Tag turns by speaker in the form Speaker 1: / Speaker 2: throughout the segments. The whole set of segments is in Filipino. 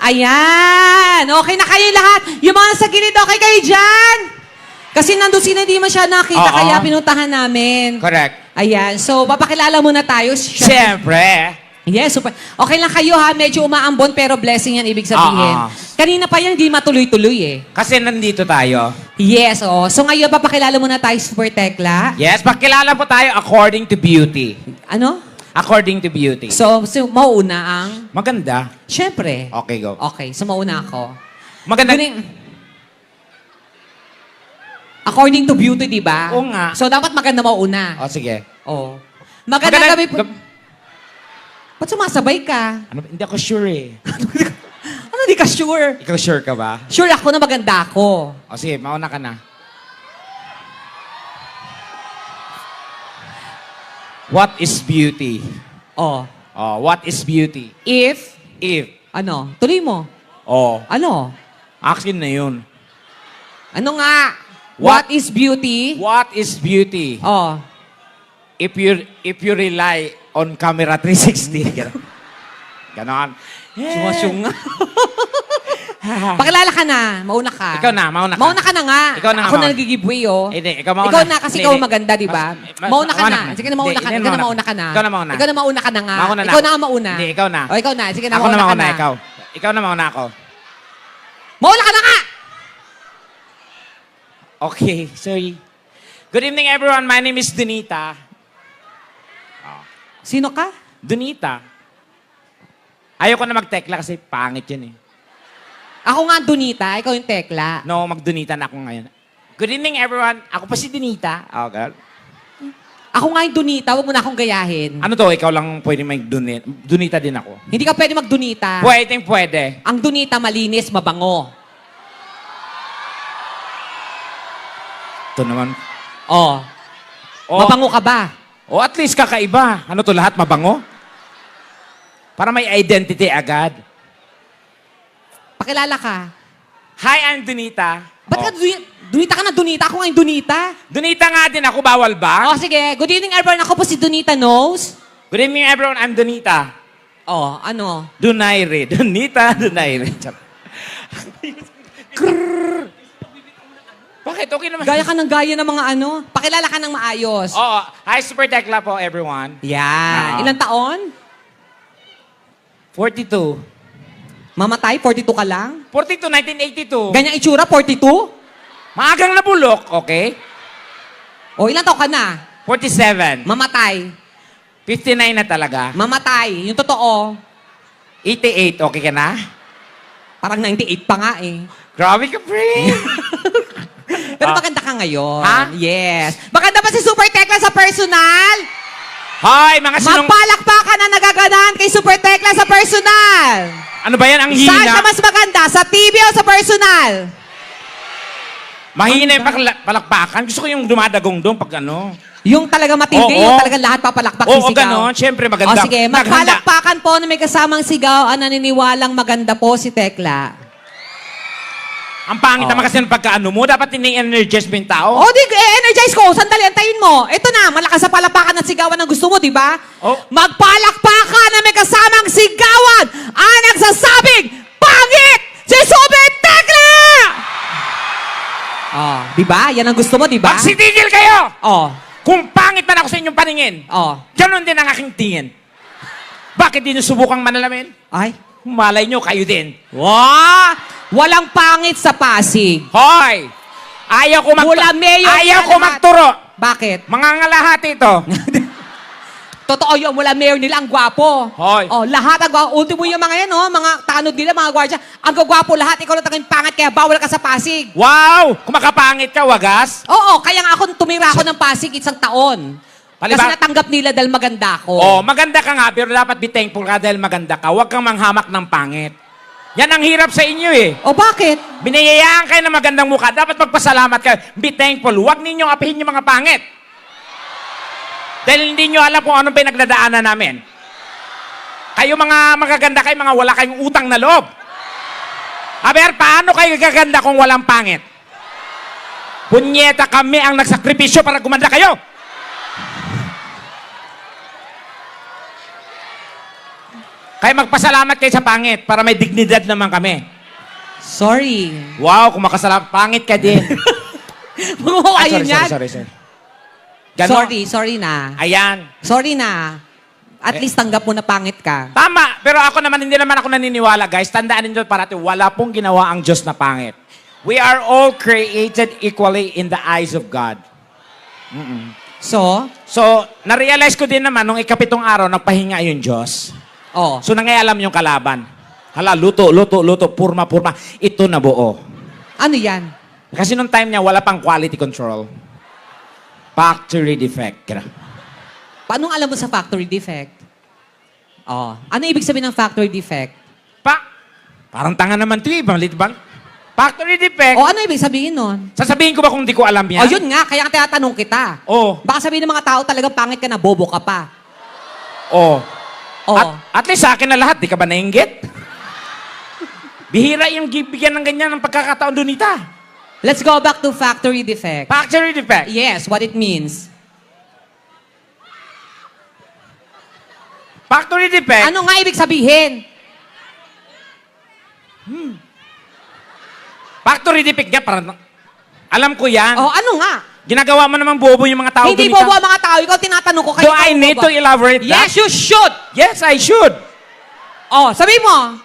Speaker 1: Ayan! Okay na kayo lahat. Yung mga sa gilid, okay kayo dyan? Kasi nandun sila, hindi man siya nakita,
Speaker 2: Oo.
Speaker 1: kaya pinuntahan namin.
Speaker 2: Correct.
Speaker 1: Ayan. So, papakilala muna tayo.
Speaker 2: Siyempre.
Speaker 1: Yes, super. Okay lang kayo ha. Medyo umaambon, pero blessing yan, ibig sabihin.
Speaker 2: Oo.
Speaker 1: Kanina pa yan, hindi matuloy-tuloy eh.
Speaker 2: Kasi nandito tayo.
Speaker 1: Yes, oh. So ngayon, papakilala muna tayo, Super Tekla.
Speaker 2: Yes, pakilala po tayo according to beauty.
Speaker 1: Ano?
Speaker 2: According to beauty.
Speaker 1: So mauuna ang...
Speaker 2: Maganda.
Speaker 1: Siyempre.
Speaker 2: Okay, go.
Speaker 1: Okay, so mauna ako.
Speaker 2: Maganda.
Speaker 1: According to beauty, di ba?
Speaker 2: Oo nga.
Speaker 1: So dapat maganda mauna.
Speaker 2: O, sige.
Speaker 1: Oh. Maganda gabi po. Ba't sumasabay ka?
Speaker 2: Ano, hindi ako sure eh.
Speaker 1: Ano, di ka sure?
Speaker 2: Ikaw sure ka ba?
Speaker 1: Sure ako na maganda ako.
Speaker 2: O, sige, mauna ka na. What is beauty?
Speaker 1: Oh.
Speaker 2: Oh, what is beauty?
Speaker 1: If,
Speaker 2: If.
Speaker 1: ano, tuloy mo.
Speaker 2: Oh,
Speaker 1: Ano?
Speaker 2: akin na yun.
Speaker 1: Ano nga?
Speaker 2: What-
Speaker 1: What is beauty?
Speaker 2: What is beauty?
Speaker 1: Oh.
Speaker 2: If you rely on camera 360. Ganon. Ganon.
Speaker 1: Sumasyunga. Pakilala ka na. Mauna ka.
Speaker 2: Ikaw na, mauna ka.
Speaker 1: Mauna ka na nga.
Speaker 2: Ikaw na nga,
Speaker 1: Ako na
Speaker 2: mauna.
Speaker 1: nag-giveaway, oh.
Speaker 2: Hindi, ikaw mauna.
Speaker 1: Ikaw na kasi
Speaker 2: Hindi,
Speaker 1: ikaw
Speaker 2: hindi.
Speaker 1: maganda, di ba?
Speaker 2: Mas-
Speaker 1: Mauna ka
Speaker 2: mauna
Speaker 1: na.
Speaker 2: ka.
Speaker 1: Sige na, mauna
Speaker 2: Hindi,
Speaker 1: ka na.
Speaker 2: hindi,
Speaker 1: Ikaw na
Speaker 2: mauna.
Speaker 1: mauna ka na.
Speaker 2: Ikaw na mauna.
Speaker 1: Ikaw na mauna ka na nga.
Speaker 2: Ako na
Speaker 1: Ikaw na ang mauna.
Speaker 2: Hindi, ikaw na.
Speaker 1: O, ikaw na. Sige na,
Speaker 2: Ako na
Speaker 1: mauna ka
Speaker 2: mauna,
Speaker 1: na.
Speaker 2: ikaw. Ikaw na mauna ako.
Speaker 1: Mauna ka na nga!
Speaker 2: Okay, sorry. Good evening, everyone. My name is Donita.
Speaker 1: Sino ka?
Speaker 2: Donita. Ayoko na mag-tekla kasi pangit yun eh.
Speaker 1: Ako nga, Donita. Ikaw yung Tekla.
Speaker 2: No, mag-Donita na ako ngayon. Good evening, everyone. Ako pa si Donita. Oh, girl.
Speaker 1: Ako nga yung Donita. Huwag mo na akong gayahin.
Speaker 2: Ano to? Ikaw lang pwede mag-Donita. Donita din ako.
Speaker 1: Hindi ka pwede mag-Donita.
Speaker 2: Pwedeng pwede.
Speaker 1: Ang Donita, malinis, mabango.
Speaker 2: Ito naman.
Speaker 1: Oh.
Speaker 2: Oh,
Speaker 1: Mabango ka ba?
Speaker 2: oh, at least kakaiba. Ano to lahat? Mabango? Para may identity agad.
Speaker 1: Pakilala ka.
Speaker 2: Hi, I'm Donita.
Speaker 1: Ba't ka Donita ka na Donita? Ako nga yung Donita.
Speaker 2: Donita nga din ako. Bawal ba?
Speaker 1: Oh, sige. Good evening, everyone. Ako po si Donita Knows.
Speaker 2: Good evening, everyone. I'm Donita.
Speaker 1: Oh, ano?
Speaker 2: Donaire. Donita, Donaire. Char- Krrrr. Bakit? Okay naman.
Speaker 1: Gaya ka ng gaya ng mga ano. Pakilala ka ng maayos.
Speaker 2: Oo. Hi, Super Tekla po, everyone.
Speaker 1: Yan.
Speaker 2: Ah.
Speaker 1: Ilang taon?
Speaker 2: 42.
Speaker 1: Mamatay? 42 ka lang?
Speaker 2: 42, 1982.
Speaker 1: Ganyang itsura? 42?
Speaker 2: Maagang nabulok, okay?
Speaker 1: O, ilang taon ka na?
Speaker 2: 47.
Speaker 1: Mamatay.
Speaker 2: 59 na talaga.
Speaker 1: Mamatay. Yung totoo.
Speaker 2: 88, okay ka na?
Speaker 1: Parang 98 pa nga eh.
Speaker 2: Grabe ka, pre.
Speaker 1: Pero
Speaker 2: Ah.
Speaker 1: maganda ka ngayon.
Speaker 2: Ha?
Speaker 1: Yes. Maganda ba si Super Tekla sa personal?
Speaker 2: Hoy, mga sinong...
Speaker 1: Magpalakpakan na nagaganan kay Super Tekla sa personal.
Speaker 2: Ano ba yan? Ang
Speaker 1: Saan
Speaker 2: hina.
Speaker 1: ka mas maganda? Sa TV o sa personal?
Speaker 2: Mahina yung palakpakan. Gusto ko yung dumadagong doon pag ano.
Speaker 1: Yung talaga matindi,
Speaker 2: Oo.
Speaker 1: yung talagang lahat papalakpak
Speaker 2: Oo,
Speaker 1: sisigaw.
Speaker 2: ganon. Siyempre, maganda.
Speaker 1: O sige,
Speaker 2: Naghanda.
Speaker 1: magpalakpakan po na may kasamang sigaw ang naniniwalang maganda po si Tekla.
Speaker 2: Ang pangit naman kasi ng pagkaano mo. Dapat ini-energize mo yung tao.
Speaker 1: O di, energize ko. Sandali, antayin mo. Ito na, malakas sa palakpakan at sigawan ang gusto mo, di ba?
Speaker 2: Oh.
Speaker 1: Magpalakpakan na may kasamang sigawan ang nagsasabing, pangit si Super Tekla! Oh, di ba? Yan ang gusto mo, di ba?
Speaker 2: Magsitigil kayo!
Speaker 1: Oh,
Speaker 2: Kung pangit man ako sa inyong paningin,
Speaker 1: oh.
Speaker 2: ganon din ang aking tingin. Bakit di nyo subukang manalamin?
Speaker 1: Ay,
Speaker 2: Malay nyo, kayo din.
Speaker 1: wow! Walang pangit sa Pasig.
Speaker 2: Hoy! Ayaw ko
Speaker 1: Mula mayor
Speaker 2: Ayaw
Speaker 1: yan
Speaker 2: ko
Speaker 1: lahat.
Speaker 2: magturo.
Speaker 1: Bakit?
Speaker 2: Mga ngalahati ito.
Speaker 1: Totoo yun, mula mayor nila, ang gwapo.
Speaker 2: Hoy.
Speaker 1: Oh, lahat ang gwapo. Ultimo yung mga yan, oh, mga tanod nila, mga gwardya. Ang gwapo lahat, ikaw lang tanging pangat, kaya bawal ka sa Pasig.
Speaker 2: Wow! Kung makapangit ka, wagas.
Speaker 1: Oo, kaya nga ako tumira ako ng Pasig isang taon. Kasi
Speaker 2: Paliba-
Speaker 1: natanggap nila dahil maganda ako.
Speaker 2: Oh, maganda ka nga, pero dapat be thankful ka dahil maganda ka. Huwag kang manghamak ng pangit. Yan ang hirap sa inyo eh.
Speaker 1: O bakit?
Speaker 2: Binayayaan kayo ng magandang mukha. Dapat magpasalamat kayo. Be thankful. Huwag ninyong apihin yung mga pangit. Dahil hindi nyo alam kung anong pinagdadaanan namin. Kayo mga magaganda kayo, mga wala kayong utang na loob. Aber, paano kayo gaganda kung walang pangit? Punyeta, kami ang nagsakripisyo para gumanda kayo. Kaya magpasalamat kayo sa pangit para may dignidad naman kami.
Speaker 1: Sorry.
Speaker 2: Wow, kung makasalamat, pangit ka din.
Speaker 1: Oo, ayun yan.
Speaker 2: sorry. Ganon.
Speaker 1: Sorry na.
Speaker 2: Ayan.
Speaker 1: Sorry na. At least tanggap mo na pangit ka.
Speaker 2: Tama, pero ako naman, hindi naman ako naniniwala, guys. Tandaan ninyo parati, wala pong ginawa ang Diyos na pangit. We are all created equally in the eyes of God.
Speaker 1: So,
Speaker 2: So, na-realize ko din naman, nung ikapitong araw, nagpahinga yung Diyos.
Speaker 1: oh.
Speaker 2: So, nangayalam yung kalaban. Hala, luto, purma. Ito na buo.
Speaker 1: Ano yan?
Speaker 2: Kasi nung time niya, wala pang quality control. Factory defect.
Speaker 1: Paano alam mo sa factory defect? Oh. Ano ibig sabihin ng factory defect?
Speaker 2: Parang tanga naman ito eh. Malit bang? Factory defect.
Speaker 1: O ano ibig sabihin nun?
Speaker 2: Sasabihin ko ba kung di ko alam yan?
Speaker 1: O yun nga, kaya tinatanong kita.
Speaker 2: Oo.
Speaker 1: Baka sabihin ng mga tao talagang pangit ka na, bobo ka pa.
Speaker 2: Oo.
Speaker 1: Oo.
Speaker 2: At least sa akin na lahat, di ka ba nainggit? Bihira yung bigyan ng ganyan ng pagkakataon, Donita.
Speaker 1: Let's go back to factory defect.
Speaker 2: Factory defect.
Speaker 1: Yes, what it means.
Speaker 2: Factory defect.
Speaker 1: Ano nga ibig sabihin?
Speaker 2: Factory defect nga, parang, alam ko yan.
Speaker 1: O ano nga?
Speaker 2: Ginagawa mo naman bobo yung mga tao,
Speaker 1: Hindi
Speaker 2: Donita.
Speaker 1: bobo ang mga tao. Ikaw tinatanong ko kayo.
Speaker 2: Do I need to elaborate that?
Speaker 1: Yes, you should.
Speaker 2: Yes, I should.
Speaker 1: Oh, sabi mo.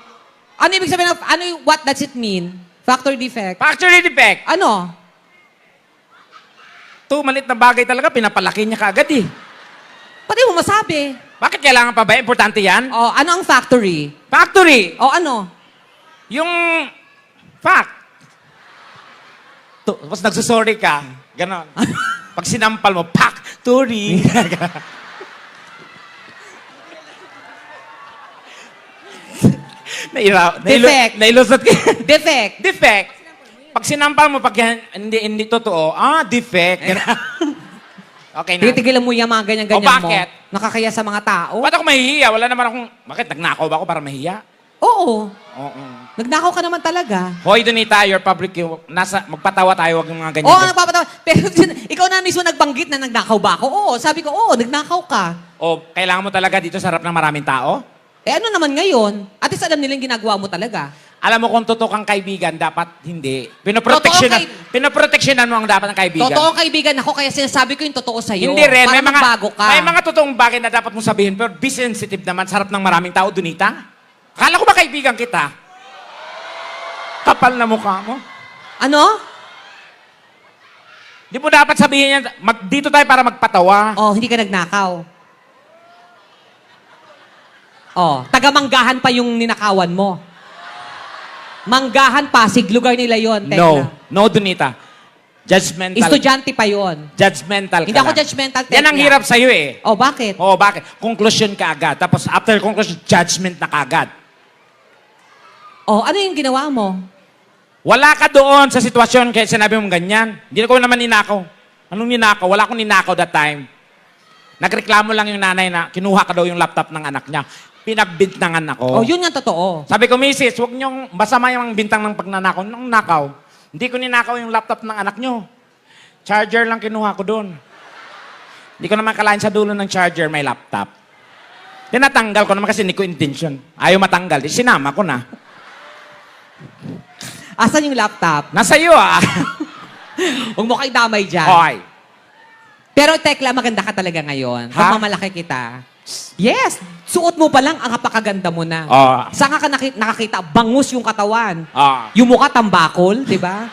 Speaker 1: Ano ibig sabihin ng, what does it mean? Factory defect.
Speaker 2: Factory defect.
Speaker 1: Ano?
Speaker 2: Ito, malit na bagay talaga, pinapalaki niya kaagad eh.
Speaker 1: Pati mo masabi.
Speaker 2: Bakit kailangan pa ba? Importante yan?
Speaker 1: Oh, ano ang factory?
Speaker 2: Factory.
Speaker 1: O ano?
Speaker 2: Yung fact. Tapos nagsusorry ka. Ganon. Pag sinampal mo, factory.
Speaker 1: Defect.
Speaker 2: Nailusot ka.
Speaker 1: Defect.
Speaker 2: Defect. Pag sinampal mo, pag hindi totoo, defect. Okay na.
Speaker 1: Tigilan mo yung mga ganyan-ganyan
Speaker 2: O, bakit?
Speaker 1: mo. Nakakaya sa mga tao.
Speaker 2: Ba't ako mahihiya? Wala naman akong... Bakit? Nagnakaw ba ako para mahiya?
Speaker 1: Oo.
Speaker 2: Oo.
Speaker 1: Nagnakaw ka naman talaga.
Speaker 2: Hoy, Donita, your public... magpatawa tayo, wag yung mga ganyan.
Speaker 1: Oo, nagpapatawa. Pero ikaw na mismo nagbanggit na nagnakaw ba ako? Oo, sabi ko, oo, nagnakaw ka.
Speaker 2: O, kailangan mo talaga dito sa harap ng maraming tao?
Speaker 1: Eh ano naman ngayon? At least alam nila yung ginagawa mo talaga.
Speaker 2: Alam mo kung totoo kang kaibigan, dapat hindi. Pinoproteksyonan mo ang dapat ng kaibigan.
Speaker 1: Totoong kaibigan ako, kaya sinasabi ko yung totoo sa'yo.
Speaker 2: Hindi rin.
Speaker 1: Para magbago ka.
Speaker 2: May mga totoong bagay na dapat mong sabihin, pero be sensitive naman sa harap ng maraming tao, Donita. Akala ko ba kaibigan kita? Kapal na mukha mo.
Speaker 1: Ano?
Speaker 2: Di mo dapat sabihin yan, dito tayo para magpatawa.
Speaker 1: Oh, hindi ka nagnakaw. Oh, taga-manggahan pa yung ninakawan mo. Manggahan, Pasig, lugar nila yon.
Speaker 2: No, Donita. Judgmental.
Speaker 1: Estudyante pa yon.
Speaker 2: Judgmental ka
Speaker 1: Hindi ako
Speaker 2: lang.
Speaker 1: judgmental,
Speaker 2: Yan ang
Speaker 1: Tekla.
Speaker 2: hirap sa'yo eh.
Speaker 1: Oh, bakit?
Speaker 2: Oo, bakit? Conclusion ka agad. Tapos after conclusion, judgment na kagad.
Speaker 1: Oh, ano yung ginawa mo?
Speaker 2: Wala ka doon sa sitwasyon kaya sinabi mong ganyan. Hindi ko naman ninakaw. Anong ninakaw? Wala akong ninakaw that time. Nagreklamo lang yung nanay na kinuha ka daw yung laptop ng anak niya. Pinagbintangan ako.
Speaker 1: Oh, yun nga totoo.
Speaker 2: Sabi ko, Mrs., huwag niyong masama yung bintang ng pagnanakaw. Nung nakaw, hindi ko ninakaw yung laptop ng anak niyo. Charger lang kinuha ko doon. Hindi ko naman kalain sa dulo ng charger, may laptop. Tinatanggal ko naman kasi hindi ko intention. Ayaw matanggal. Di sinama ko na.
Speaker 1: Asan yung laptop?
Speaker 2: Nasa iyo ah.
Speaker 1: Huwag mo kayo damay dyan.
Speaker 2: Hoy.
Speaker 1: Pero Tekla, maganda ka talaga ngayon.
Speaker 2: Ha?
Speaker 1: Pagmamalaki kita. Yes! Suot mo pa lang, ang kapakaganda mo na.
Speaker 2: Oh.
Speaker 1: Saan ka nakakita? Bangus yung katawan.
Speaker 2: Oh.
Speaker 1: Yung mukha tambakol, di ba?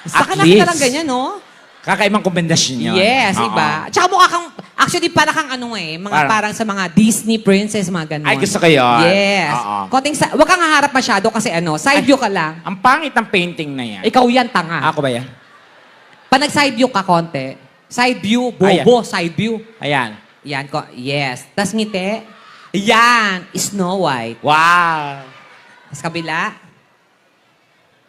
Speaker 1: Saan ka
Speaker 2: At
Speaker 1: nakita
Speaker 2: least.
Speaker 1: lang ganyan, no?
Speaker 2: Kakaibang kombinasyon yun.
Speaker 1: Yes,
Speaker 2: Oo.
Speaker 1: iba. Tsaka mukha kang, actually, para kang ano parang sa mga Disney princess, mga ganon.
Speaker 2: Ay, gusto ko yun.
Speaker 1: Yes.
Speaker 2: Oo.
Speaker 1: Konting, wag kang haharap masyado kasi side view ka lang.
Speaker 2: Ang pangit ng painting na yan.
Speaker 1: Ikaw yan, tanga.
Speaker 2: Ako ba yan?
Speaker 1: Pag nag-side view ka konti, side view, bobo, side view.
Speaker 2: Ayan.
Speaker 1: Yan, yes. Tas ngiti. Yan, Snow White.
Speaker 2: Wow.
Speaker 1: Tas kabila.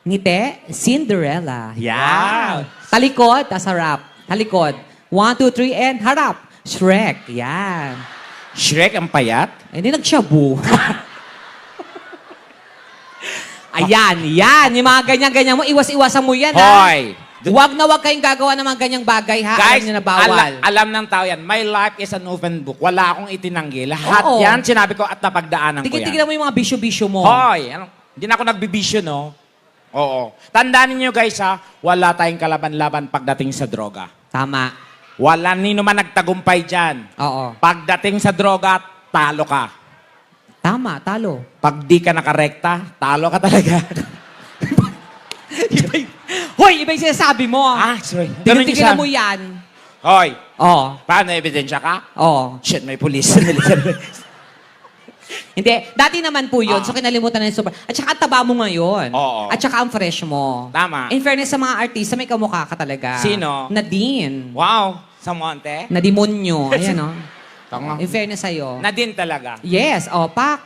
Speaker 1: Ngiti, Cinderella.
Speaker 2: Yan.
Speaker 1: Talikod, tas harap. Talikod. 1, 2, 3, and harap. Shrek. Yan.
Speaker 2: Shrek ang payat?
Speaker 1: Hindi nagshabu. Ayan, yan. Yung mga ganyan-ganyan mo, iwas-iwasan mo yan, ha?
Speaker 2: Hoy!
Speaker 1: Huwag na huwag kayong gagawa ng mga ganyang bagay, ha? Alam
Speaker 2: Guys,
Speaker 1: niyo na bawal.
Speaker 2: alam ng tao yan. My life is an open book. Wala akong itinanggi. Lahat
Speaker 1: Oo.
Speaker 2: yan, sinabi ko at napagdaanan ko yan.
Speaker 1: Tigil-tigilan mo yung mga bisyo-bisyo mo.
Speaker 2: Hoy, hindi na ako nagbibisyo, no? Oo. Tandaan niyo guys, ha? Wala tayong kalaban-laban pagdating sa droga.
Speaker 1: Tama.
Speaker 2: Wala nino man nagtagumpay dyan.
Speaker 1: Oo.
Speaker 2: Pagdating sa droga, talo ka.
Speaker 1: Tama, talo.
Speaker 2: Pag di ka nakarekta, talo ka talaga.
Speaker 1: Hoy, iba yung sinasabi mo.
Speaker 2: Ah, sorry. Ganun yung
Speaker 1: Tigil-tigilan
Speaker 2: sa-
Speaker 1: mo yan.
Speaker 2: Hoy,
Speaker 1: Oo.
Speaker 2: paano ebidensya ka?
Speaker 1: Oo.
Speaker 2: Shit, may pulis.
Speaker 1: Hindi, dati naman po yun.
Speaker 2: Ah.
Speaker 1: So, kinalimutan na yung super. At saka, ang taba mo ngayon.
Speaker 2: Oo.
Speaker 1: At saka, ang fresh mo.
Speaker 2: Tama.
Speaker 1: In fairness sa mga artista, may kamukha ka talaga.
Speaker 2: Sino?
Speaker 1: Nadine.
Speaker 2: Wow, sa Monte?
Speaker 1: Nadimonyo. Ayan, o.
Speaker 2: Tanga.
Speaker 1: In fairness sa'yo.
Speaker 2: Na din talaga.
Speaker 1: Yes, Pak.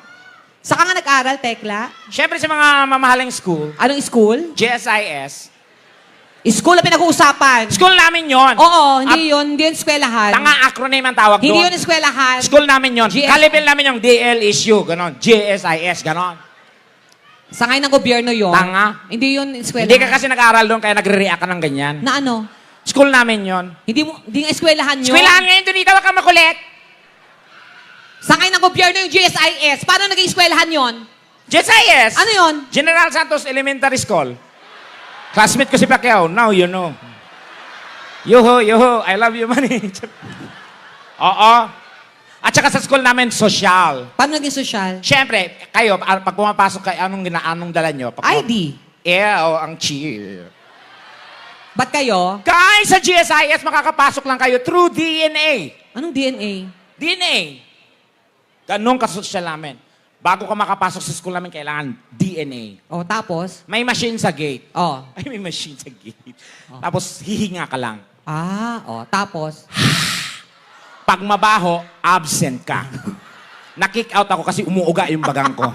Speaker 1: Saka nga nag-aral, Tekla?
Speaker 2: Siyempre sa mga mamahaling school,
Speaker 1: Anong school?
Speaker 2: GSIS,
Speaker 1: School na pinag-uusapan.
Speaker 2: school namin yon.
Speaker 1: Oo, hindi yun. Hindi yun eskwelahan.
Speaker 2: Tanga acronym ang tawag
Speaker 1: Hindi
Speaker 2: doon.
Speaker 1: yun eskwelahan.
Speaker 2: School namin yon.
Speaker 1: GS
Speaker 2: Kalibel namin yung DLSU, ganon. GSIS, ganon.
Speaker 1: Sangay ng gobyerno yun.
Speaker 2: Tanga.
Speaker 1: Hindi yun eskwelahan.
Speaker 2: Hindi ka kasi nag-aaral doon kaya nagre-react ka ng ganyan.
Speaker 1: Na ano?
Speaker 2: School namin yon.
Speaker 1: Hindi nga eskwelahan yun.
Speaker 2: Eskwelahan ngayon, Donita, wag kang makulit.
Speaker 1: Sangay ng gobyerno yung GSIS. Paano naging eskwelahan yon?
Speaker 2: GSIS.
Speaker 1: Ano yun?
Speaker 2: General Santos Elementary School. Classmate ko si Pacquiao. Now you know. Yuhu, I love you, money. Oo. At saka sa school namin, social.
Speaker 1: Paano naging sosyal?
Speaker 2: Siyempre, kayo, pag pumapasok kayo, anong dala nyo?
Speaker 1: ID.
Speaker 2: Ang cheer.
Speaker 1: Ba't kayo?
Speaker 2: Guys, sa GSIS, makakapasok lang kayo through DNA.
Speaker 1: Anong DNA?
Speaker 2: DNA. Ganun kasosyal namin. Bago ka makapasok sa school namin, kailangan DNA.
Speaker 1: O, tapos?
Speaker 2: May machine sa gate.
Speaker 1: O.
Speaker 2: Ay, may machine sa gate. Tapos, hihinga ka lang.
Speaker 1: Tapos?
Speaker 2: Pag mabaho, absent ka. Na-kick out ako kasi umuuga yung bagang ko.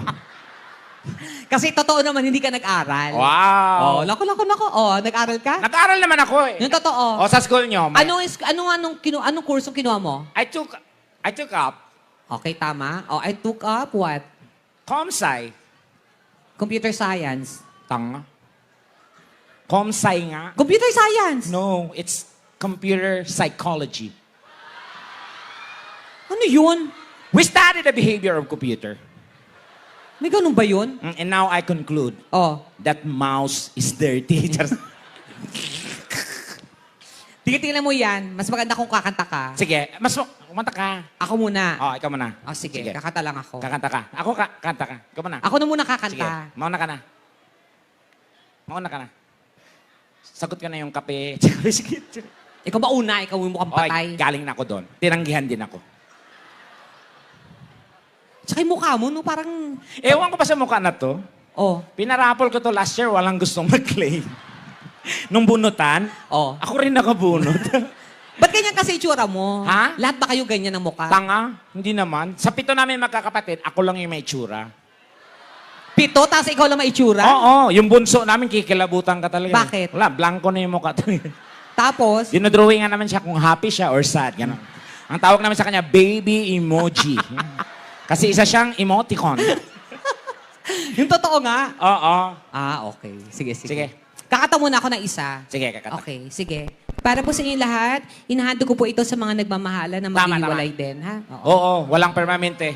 Speaker 1: Kasi totoo naman, hindi ka nag-aral.
Speaker 2: Wow.
Speaker 1: Lako. Nag-aral ka?
Speaker 2: Nag-aral naman ako eh.
Speaker 1: Yung totoo.
Speaker 2: O, sa school nyo.
Speaker 1: Anong kursong kinuha mo?
Speaker 2: I took up
Speaker 1: Okay, tama. I took up what?
Speaker 2: Comsci.
Speaker 1: Computer science.
Speaker 2: Tanga. Comsci nga.
Speaker 1: Computer science?
Speaker 2: No, it's computer psychology.
Speaker 1: Ano yun?
Speaker 2: We study the behavior of computer.
Speaker 1: May ganun ba yun?
Speaker 2: And now I conclude that mouse is dirty.
Speaker 1: Tingnan mo yan. Mas maganda kung kakanta ka.
Speaker 2: Sige, kumanta ka.
Speaker 1: Ako muna.
Speaker 2: Ikaw muna.
Speaker 1: Sige, kakanta lang ako.
Speaker 2: Kakanta ka. Ako kanta ka. Ikaw muna.
Speaker 1: Ako na muna
Speaker 2: Sige,
Speaker 1: kakanta.
Speaker 2: mauna ka na. Mauna ka na. Sagot ka na yung kape.
Speaker 1: Ikaw ba una? Ikaw yung mukhang patay.
Speaker 2: Galing na ako doon. Tinanggihan din ako.
Speaker 1: Tsaka yung mukha mo, no? Parang...
Speaker 2: Ewan ko pa sa mukha na to.
Speaker 1: Oh.
Speaker 2: Pinarapol ko to last year, walang gustong mag-claim. Nung bunutan, ako rin nakabunot.
Speaker 1: Ba't ganyan kasi itsura mo?
Speaker 2: Ha?
Speaker 1: Lahat ba kayo ganyan ng mukha?
Speaker 2: Tanga, hindi naman. Sa 7 namin magkakapatid, ako lang yung may tsura.
Speaker 1: 7, tapos ikaw lang may itsura?
Speaker 2: Oo, yung bunso namin kikilabutan ka talaga.
Speaker 1: Bakit?
Speaker 2: Wala, blanco na yung mukha.
Speaker 1: Tapos?
Speaker 2: Dinodrawingan naman siya kung happy siya or sad. Ganun. Ang tawag namin sa kanya, baby emoji. Kasi isa siyang emoticon.
Speaker 1: Yung totoo nga?
Speaker 2: Oo.
Speaker 1: Okay. Sige.
Speaker 2: Sige.
Speaker 1: Kakata muna ako ng isa.
Speaker 2: Sige, kakata.
Speaker 1: Okay, sige. Para po sa inyo lahat, inahando ko po ito sa mga nagmamahala na maghihiwalay din, ha?
Speaker 2: Oo, walang permanente.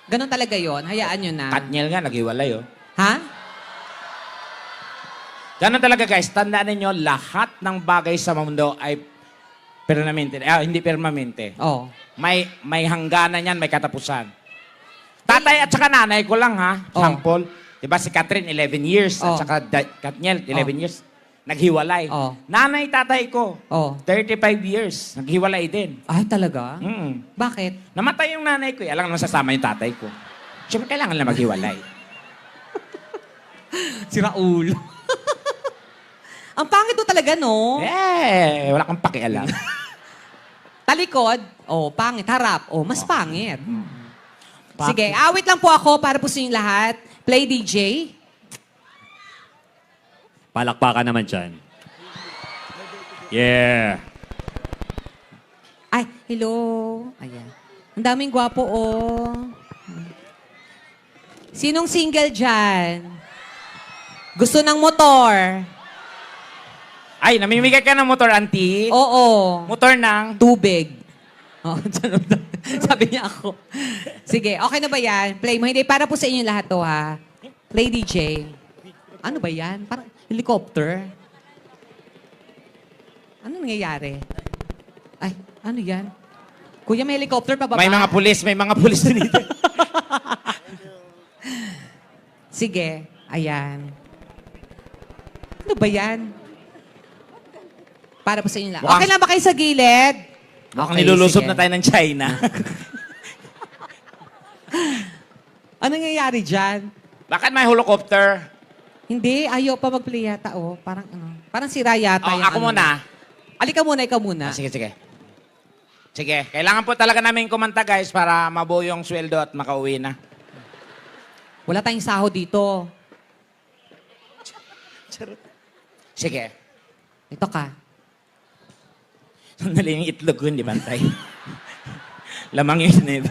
Speaker 1: Ganon talaga yon. Hayaan nyo na.
Speaker 2: Katniel nga, naghiwalay oh.
Speaker 1: Ha?
Speaker 2: Ganun talaga guys, tandaan ninyo, lahat ng bagay sa mundo ay permanente. Hindi permanente.
Speaker 1: Oh.
Speaker 2: May hangganan yan, may katapusan. Tatay at saka nanay ko lang ha, sample. Diba si Catherine, 11 years. At saka Katniel, 11 years. Naghiwalay. Nanay, tatay ko, 35 years. Naghiwalay din.
Speaker 1: Ay, talaga? Bakit?
Speaker 2: Namatay yung nanay ko. Alam naman sasama yung tatay ko. Siyempre, kailangan na maghiwalay.
Speaker 1: Si Raul. Ang pangit mo talaga, no?
Speaker 2: Wala kang pakialam.
Speaker 1: Talikod, pangit. Harap, mas pangit. Sige, awit lang po ako para po sa inyong lahat. Play DJ.
Speaker 3: Palakpakan naman dyan. Yeah.
Speaker 1: Ay, hello. Ayan. Ang daming gwapo, Sinong single dyan? Gusto ng motor?
Speaker 2: Ay, namimigay ka ng motor, auntie.
Speaker 1: Oo.
Speaker 2: Motor ng...
Speaker 1: Tubig. Oh, sabi niya ako. Sige, okay na ba yan? Play mo. Hindi, para po sa inyo lahat to, ha? Play DJ. Ano ba yan? Parang helicopter. Ano nangyayari? Ay, ano yan? Kuya, may helicopter pa ba?
Speaker 2: May mga pulis dito.
Speaker 1: Sige, ayan. Ano ba yan? Para po sa inyo lahat.
Speaker 2: Mukhang-
Speaker 1: Okay lang ba kayo sa gilid?
Speaker 2: Mukhang nilulusob na tayo ng China.
Speaker 1: Ano nangyayari dyan?
Speaker 2: Bakit may helicopter?
Speaker 1: Hindi, ayaw pa mag-play yata, oh. Parang ano, parang sira yata
Speaker 2: Oh,
Speaker 1: yung
Speaker 2: ako
Speaker 1: ano.
Speaker 2: muna.
Speaker 1: Alika muna, ikaw muna.
Speaker 2: Ah, sige. Sige, kailangan po talaga namin kumanta, guys, para mabuo yung sweldo at makauwi na.
Speaker 1: Wala tayong sahod dito.
Speaker 2: Sige.
Speaker 1: Ito ka.
Speaker 2: Sandali yung itlog ko, hindi bantay. Lamang yun, eh.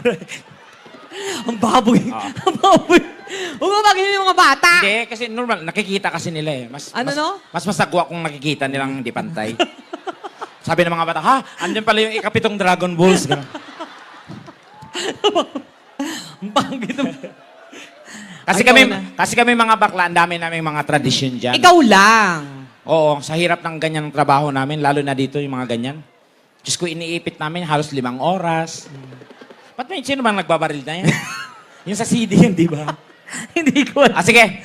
Speaker 1: Ang baboy.
Speaker 2: Oo.
Speaker 1: Ang baboy. Huwag mo magiging yung mga bata.
Speaker 2: Hindi, kasi normal, nakikita kasi nila eh.
Speaker 1: Ano, no?
Speaker 2: Mas masagwa kung nakikita nilang hindi pantay. Sabi ng mga bata, ha? Andyan pala yung ikapitong Dragon Balls. Ganun.
Speaker 1: Ang pangit naman.
Speaker 2: Kasi
Speaker 1: Ay,
Speaker 2: kami,
Speaker 1: ikaw na.
Speaker 2: kasi kami mga bakla, ang dami naming mga tradisyon dyan.
Speaker 1: Ikaw lang.
Speaker 2: Oo, sa hirap ng ganyang trabaho namin, lalo na dito yung mga ganyan. Diyos ko, iniipit namin halos 5 oras. Ba't may sino bang nagbabaril na yan? Yung sa CD yun, di ba?
Speaker 1: Hindi ko alam.
Speaker 2: Sige,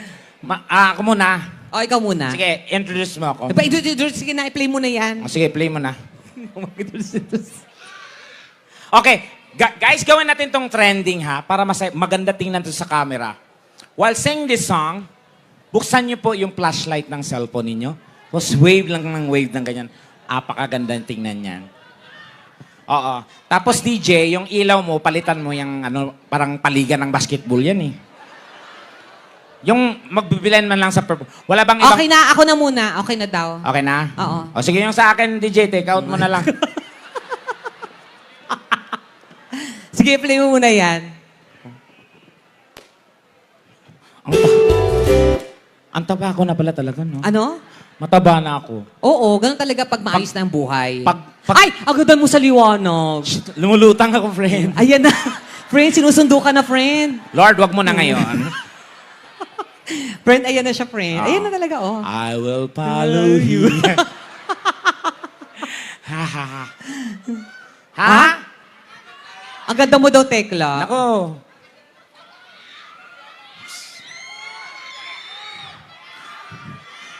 Speaker 2: ako muna.
Speaker 1: O, ikaw muna.
Speaker 2: Sige, introduce mo ako.
Speaker 1: Sige na, i-play mo na yan.
Speaker 2: Sige, play mo na. Okay, guys, gawin natin tong trending ha, para maganda tingnan to sa camera. While singing this song, buksan niyo po yung flashlight ng cellphone ninyo. Tapos wave lang ng wave ng ganyan. Apakaganda tingnan yan. Oo. Tapos DJ, yung ilaw mo, palitan mo yung ano, parang paligan ng basketball yan eh. Yung magbibilan man lang sa purple. Wala bang ibang...
Speaker 1: Okay na, ako na muna. Okay na daw.
Speaker 2: Okay na?
Speaker 1: Oo.
Speaker 2: O sige, yung sa akin, DJ, take out mo na lang.
Speaker 1: Sige, play mo muna yan.
Speaker 2: Ang taba ko na pala talaga, no?
Speaker 1: Ano?
Speaker 2: Mataba na ako.
Speaker 1: Oo, ganun talaga pag maayos na ang buhay.
Speaker 2: pag-
Speaker 1: Ay, agudan mo sa liwanag.
Speaker 2: Lumulutang ako, friend.
Speaker 1: Ayan na. Friend, sinusundo ka na, friend.
Speaker 2: Lord, wag mo na ngayon.
Speaker 1: Friend, ayan na siya, friend. Ayan na talaga, oh.
Speaker 2: I will follow you. ha, ha, ha. Ha?
Speaker 1: Ang ganda mo daw, Tekla.
Speaker 2: Nako.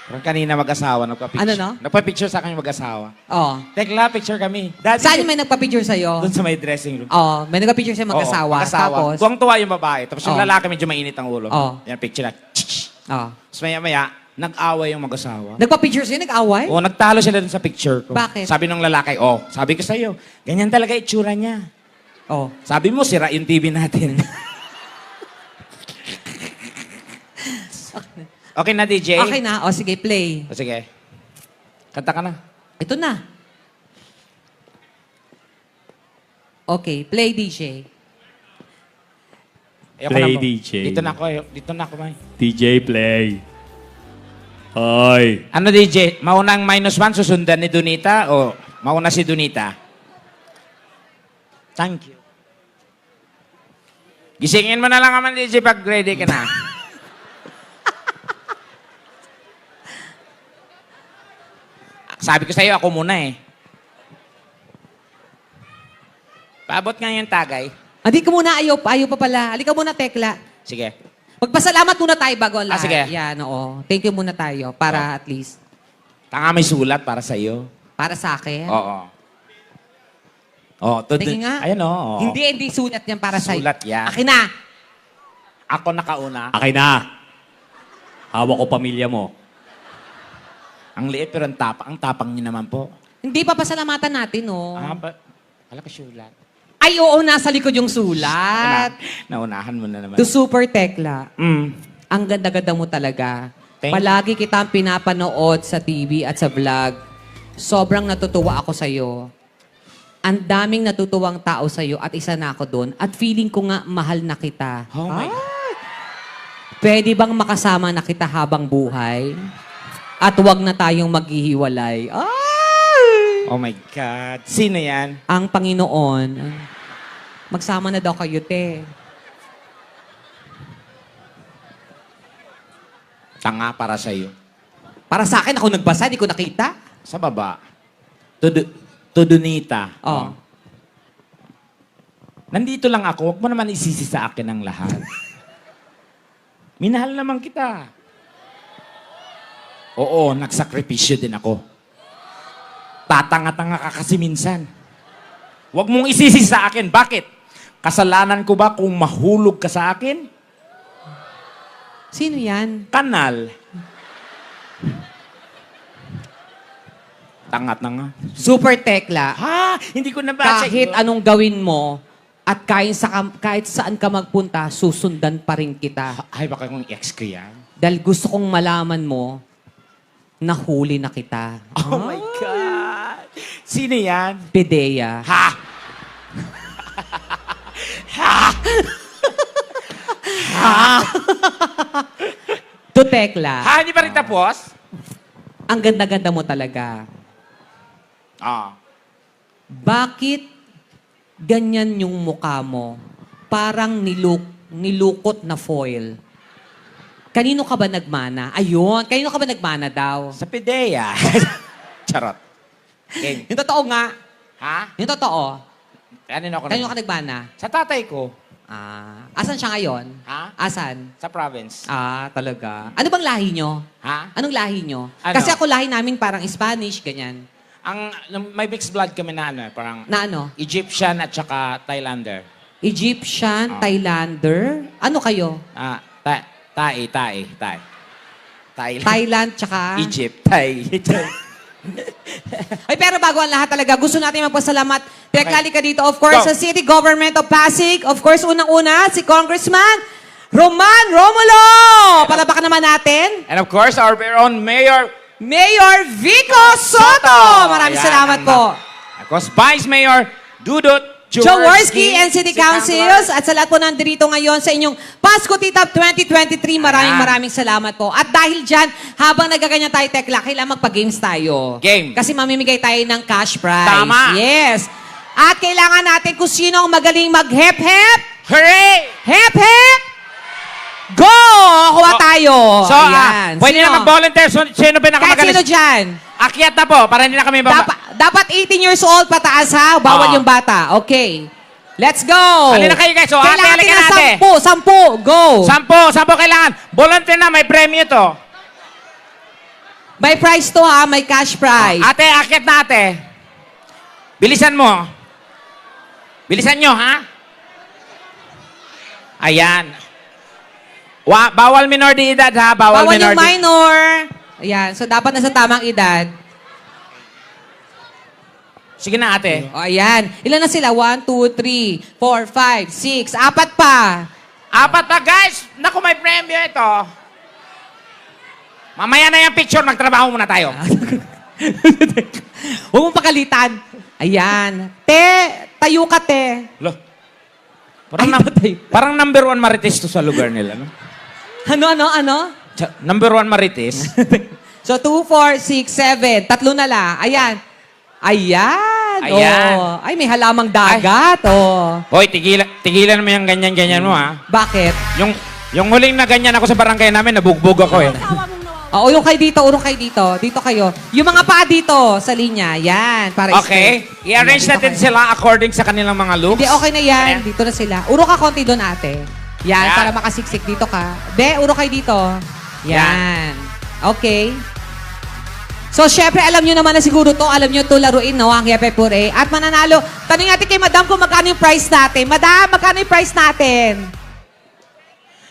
Speaker 2: Parang kanina mag-asawa, nagpa-picture.
Speaker 1: Ano, no?
Speaker 2: Nagpa-picture sa akin yung mag-asawa.
Speaker 1: Oh.
Speaker 2: Tekla, picture kami. Daddy,
Speaker 1: Saan yung may nagpa-picture sa'yo?
Speaker 2: doon sa may dressing room.
Speaker 1: Oh, may nagpa-picture sa'yo mag-asawa.
Speaker 2: Oo, mag-asawa.
Speaker 1: Tapos,
Speaker 2: Tuwang-tuwa yung babae. Tapos yung
Speaker 1: Oo.
Speaker 2: lalaki medyo mainit ang ulo.
Speaker 1: Oo.
Speaker 2: Yan, picture na.
Speaker 1: oh.
Speaker 2: Tapos maya-maya, nag-away yung mag-asawa.
Speaker 1: Nagpa-picture sa'yo, nag-away?
Speaker 2: Oo, nagtalo sila dun sa picture ko.
Speaker 1: Bakit?
Speaker 2: Sabi ng lalaki, sabi ko sa'yo, ganyan talaga itsura niya.
Speaker 1: Oh.
Speaker 2: Sabi mo, sira yung TV natin. Okay na, DJ?
Speaker 1: Okay na. O, sige, play.
Speaker 2: O, sige. Kanta ka na.
Speaker 1: Ito na. Okay, play, DJ.
Speaker 2: Ayoko
Speaker 3: Play,
Speaker 2: na po.
Speaker 3: DJ.
Speaker 2: Dito na ako, May.
Speaker 3: DJ play. Hoy.
Speaker 2: Ano, DJ? Maunang -1 susundan ni Donita o mauna si Donita? Thank you. Gisingin mo na lang naman, DJ, pag ready ka na. Sabi ko sa'yo, ako muna eh. Paabot nga yung tagay.
Speaker 1: Hindi ka muna, ayaw pa pala. Halika muna, Tekla.
Speaker 2: Sige.
Speaker 1: Magpasalamat muna tayo bago ang lahat.
Speaker 2: sige.
Speaker 1: Yan, oo. Thank you muna tayo para at least,
Speaker 2: Tanga may sulat para sa'yo.
Speaker 1: para sa akin.
Speaker 2: Oo.
Speaker 1: Tingin nga.
Speaker 2: Ayan o.
Speaker 1: Hindi sulat yan para sa'yo.
Speaker 2: Sulat yan.
Speaker 1: Akin na.
Speaker 2: Ako nakauna.
Speaker 3: Akin na. Hawak ko pamilya mo.
Speaker 2: Ang liit pero ang tapang niyo naman po.
Speaker 1: Hindi pa pasalamatan natin, no?
Speaker 2: Wala ka sulat.
Speaker 1: Ay, oo, nasa likod yung sulat.
Speaker 2: Naunahan mo na naman.
Speaker 1: To Super Tekla,
Speaker 2: Mm.
Speaker 1: ang ganda-ganda mo talaga.
Speaker 2: Thank you.
Speaker 1: Palagi kitang pinapanood sa TV at sa vlog. Sobrang natutuwa ako sa'yo. Ang daming natutuwang tao sa'yo at isa na ako doon. At feeling ko nga mahal na kita.
Speaker 2: Oh my God.
Speaker 1: Pwede bang makasama na kita habang buhay? At huwag na tayong maghihiwalay. Ay!
Speaker 2: Oh my God. Sino yan?
Speaker 1: Ang Panginoon. Magsama na daw kayo, te.
Speaker 2: Tanga para sa'yo.
Speaker 1: Para sa akin, ako nagbasa, di ko nakita.
Speaker 2: Sa baba. Tudunita.
Speaker 1: Oh.
Speaker 2: Nandito lang ako. Huwag mo naman isisi sa akin ang lahat. Minahal naman kita. Oo, nagsakripisyo din ako. Tatanga-tanga ka kasi minsan. Huwag mong isisi sa akin. Bakit? Kasalanan ko ba kung mahulog ka sa akin?
Speaker 1: Sino yan?
Speaker 2: Kanal. Tanga-tanga.
Speaker 1: Super tekla.
Speaker 2: Ha? Hindi ko nabasa.
Speaker 1: Kahit anong gawin mo, at kahit saan ka magpunta, susundan pa rin kita.
Speaker 2: Ay, baka kung ex ko yan.
Speaker 1: Dahil gusto kong malaman mo, nahuli na kita.
Speaker 2: Oh my God. Sino yan?
Speaker 1: Pidea.
Speaker 2: Ha?
Speaker 1: To tekla.
Speaker 2: Ha? Hindi pa rin tapos?
Speaker 1: Ang ganda-ganda mo talaga.
Speaker 2: Ah.
Speaker 1: Bakit ganyan yung mukha mo? Parang nilukot na foil. Kanino ka ba nagmana? Ayun, kanino ka ba nagmana daw?
Speaker 2: Sa Pidea. Charot. Okay.
Speaker 1: Yung totoo nga.
Speaker 2: Ha?
Speaker 1: Yung totoo.
Speaker 2: Kanino ako
Speaker 1: Kanino
Speaker 2: naman?
Speaker 1: ka nagmana?
Speaker 2: Sa tatay ko.
Speaker 1: Asan siya ngayon?
Speaker 2: Ha?
Speaker 1: Asan?
Speaker 2: Sa province.
Speaker 1: Talaga. Ano bang lahi nyo?
Speaker 2: Ha?
Speaker 1: Anong lahi nyo?
Speaker 2: Ano?
Speaker 1: Kasi ako lahi namin parang Spanish, ganyan.
Speaker 2: May mixed blood kami na ano, parang
Speaker 1: Na ano?
Speaker 2: Egyptian at saka Thailander.
Speaker 1: Egyptian, Thailander. Ano kayo?
Speaker 2: Thai.
Speaker 1: Thailand, tsaka...
Speaker 2: Egypt. Thai.
Speaker 1: Ay, pero bago ang lahat talaga, gusto natin magpasalamat. Teklali ka dito, of course,
Speaker 2: Go.
Speaker 1: sa City Government of Pasig. Of course, unang-una, si Congressman Roman Romulo! Palabakan naman natin.
Speaker 2: And of course, our very own Mayor
Speaker 1: Mayor Vico Soto! Maraming
Speaker 2: Ayan,
Speaker 1: salamat po.
Speaker 2: Of course, Vice Mayor Dudut
Speaker 1: Jaworski and City Councils at sa lahat po nandito ngayon sa inyong Pasko Titap 2023. Maraming salamat po. At dahil dyan, habang nagaganyan tayo, Tekla, kailangan magpa-games tayo.
Speaker 2: Game.
Speaker 1: Kasi mamimigay tayo ng cash prize.
Speaker 2: Tama.
Speaker 1: Yes. At kailangan natin kung sino ang magaling mag-hep-hep.
Speaker 2: Hooray!
Speaker 1: Hep-hep! Go! Kuha tayo.
Speaker 2: So,
Speaker 1: Ayan.
Speaker 2: pwede
Speaker 1: Sino?
Speaker 2: na mag-volunteer. Sino
Speaker 1: Kahit sino
Speaker 2: pinakamagaling?
Speaker 1: dyan.
Speaker 2: Akyat na po, para hindi na kami
Speaker 1: Dapat 18 years old pataas ha. Bawal
Speaker 2: Oo.
Speaker 1: yung bata. Okay. Let's go.
Speaker 2: Halina kayo, guys. So, ate,
Speaker 1: Kailangan
Speaker 2: halika
Speaker 1: na
Speaker 2: natin.
Speaker 1: 10. Go.
Speaker 2: Sampo kailangan. Volunteer na, may premyo to.
Speaker 1: May prize to ha. May cash prize.
Speaker 2: Ate, akyat na ate. Bilisan mo. Bilisan nyo, ha? Ayan. Bawal minor de edad, ha? Bawal
Speaker 1: Bawal
Speaker 2: minor
Speaker 1: yung minor. Ayan. So, dapat nasa tamang edad.
Speaker 2: Sige na, ate.
Speaker 1: O, ayan. Ilan na sila? 1, 2, 3, 4, 5, 6. Apat pa.
Speaker 2: Apat pa, guys. Naku, may premyo ito. Mamaya na yung picture. Magtrabaho muna tayo.
Speaker 1: Huwag mong pakalitan. Ayan. Te, tayo ka, te.
Speaker 2: Lo. Parang number one marites to sa lugar nila, no?
Speaker 1: Ano?
Speaker 2: Number one marites.
Speaker 1: So, 2, 4, 6, 7. Tatlo na lang. Ayan. Ayan.
Speaker 2: Ayan.
Speaker 1: Oh. Ay, may halamang dagat. Oh.
Speaker 2: Hoy, tigilan mo yung ganyan-ganyan mo, ha?
Speaker 1: Bakit?
Speaker 2: Yung huling na ganyan ako sa barangay namin, nabugbog ako, eh.
Speaker 1: Oo, urong kayo dito, urong kayo dito. Dito kayo. Yung mga paa dito sa linya. Yan. Para
Speaker 2: Okay.
Speaker 1: straight.
Speaker 2: I-arrange
Speaker 1: Dito
Speaker 2: natin
Speaker 1: kayo.
Speaker 2: sila according sa kanilang mga looks.
Speaker 1: Hindi, okay na yan.
Speaker 2: Ayan.
Speaker 1: Dito na sila. Uro ka konti doon, ate. Yan,
Speaker 2: Ayan.
Speaker 1: para makasiksik. Dito ka. Be, uro kayo dito. Yan. Okay. So, syempre, alam nyo naman na siguro to. Alam nyo to laruin, no? Ang Yepe Pure. At mananalo. Tanong natin kay Madam kung magkano yung price natin. Madam, magkano yung price natin?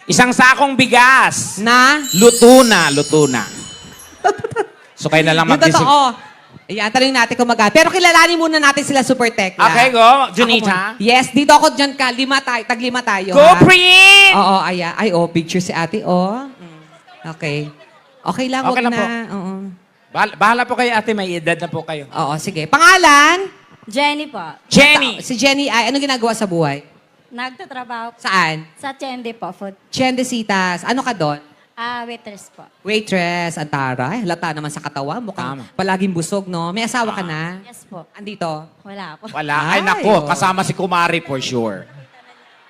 Speaker 2: Isang sakong bigas.
Speaker 1: Na?
Speaker 2: Luto na. So, kayo na lang
Speaker 1: Yung
Speaker 2: mag-isip.
Speaker 1: totoo. Ayan, tanong natin kung magkano. Pero kilalanin muna natin sila Super Tekla.
Speaker 2: Okay, go.
Speaker 1: Ako
Speaker 2: Junita.
Speaker 1: muna. Yes, dito ako dyan ka. Tag-lima tayo.
Speaker 2: Go,
Speaker 1: ha?
Speaker 2: Prin!
Speaker 1: Oo, ayan. Ay, picture si ate, Okay. Okay lang,
Speaker 2: Okay
Speaker 1: wag
Speaker 2: lang
Speaker 1: na.
Speaker 2: po.
Speaker 1: Oo.
Speaker 2: Bahala po kayo, ate. May edad na po kayo.
Speaker 1: Oo, sige. Pangalan?
Speaker 4: Jenny po.
Speaker 2: Jenny!
Speaker 1: Si Jenny ay, ano ginagawa sa buhay?
Speaker 4: Nagtatrabaho po
Speaker 1: Saan?
Speaker 4: sa Chende po. Food.
Speaker 1: Chendesitas. Ano ka doon?
Speaker 4: Waitress po.
Speaker 1: Waitress, Antara. Ay, halata naman sa katawan. Mukhang
Speaker 2: Tama.
Speaker 1: palaging busog, no? May asawa ka na?
Speaker 4: Yes po.
Speaker 1: Andito?
Speaker 4: Wala po.
Speaker 2: Wala.
Speaker 1: Ay,
Speaker 2: Ay, nako.
Speaker 1: oh.
Speaker 2: Kasama si Kumari for sure.